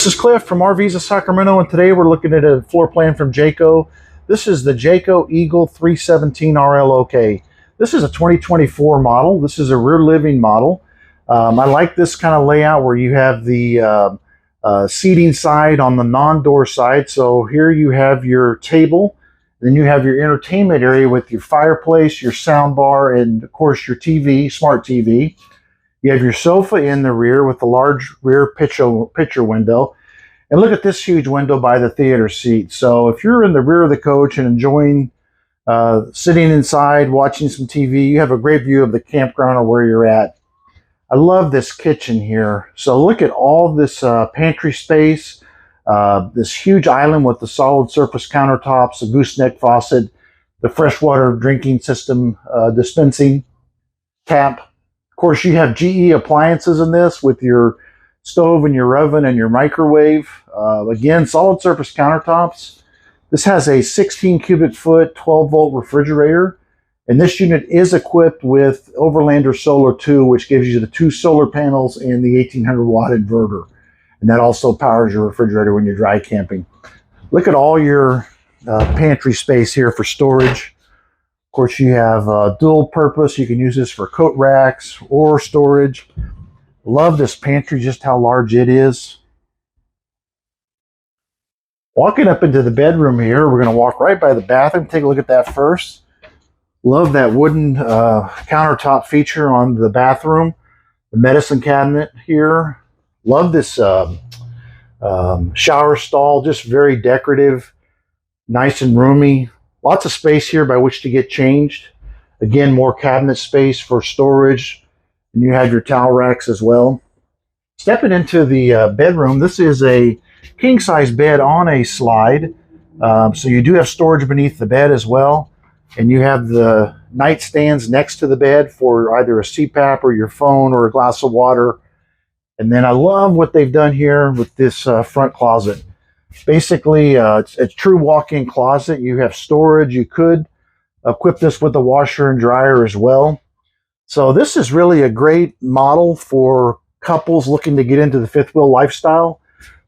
This is Cliff from RVs of Sacramento, and today we're looking at a floor plan from Jayco. This is the Jayco Eagle 317 RLOK. This is a 2024 model. This is a rear living model. I like this kind of layout where you have the seating side on the non-door side. So here you have your table, then you have your entertainment area with your fireplace, your sound bar, and of course your TV, smart TV. You have your sofa in the rear with the large rear picture window. And look at this huge window by the theater seat. So if you're in the rear of the coach and enjoying sitting inside, watching some TV, you have a great view of the campground or where you're at. I love this kitchen here. So look at all this pantry space, this huge island with the solid surface countertops, the gooseneck faucet, the freshwater drinking system dispensing tap. Of course, you have GE appliances in this with your stove and your oven and your microwave. Again, solid surface countertops. This has a 16 cubic foot, 12 volt refrigerator. And this unit is equipped with Overlander Solar 2, which gives you the 2 solar panels and the 1800 watt inverter. And that also powers your refrigerator when you're dry camping. Look at all your pantry space here for storage. Of course, you have dual purpose. You can use this for coat racks or storage. Love this pantry, just how large it is. Walking up into the bedroom here, we're going to walk right by the bathroom. Take a look at that first. Love that wooden countertop feature on the bathroom. The medicine cabinet here. Love this shower stall, just very decorative, nice and roomy. Lots of space here by which to get changed. Again, more cabinet space for storage. And you have your towel racks as well. Stepping into the bedroom, this is a king-size bed on a slide. So you do have storage beneath the bed as well. And you have the nightstands next to the bed for either a CPAP or your phone or a glass of water. And then I love what they've done here with this front closet. Basically, it's a true walk-in closet. You have storage. You could equip this with a washer and dryer as well. So this is really a great model for couples looking to get into the fifth wheel lifestyle.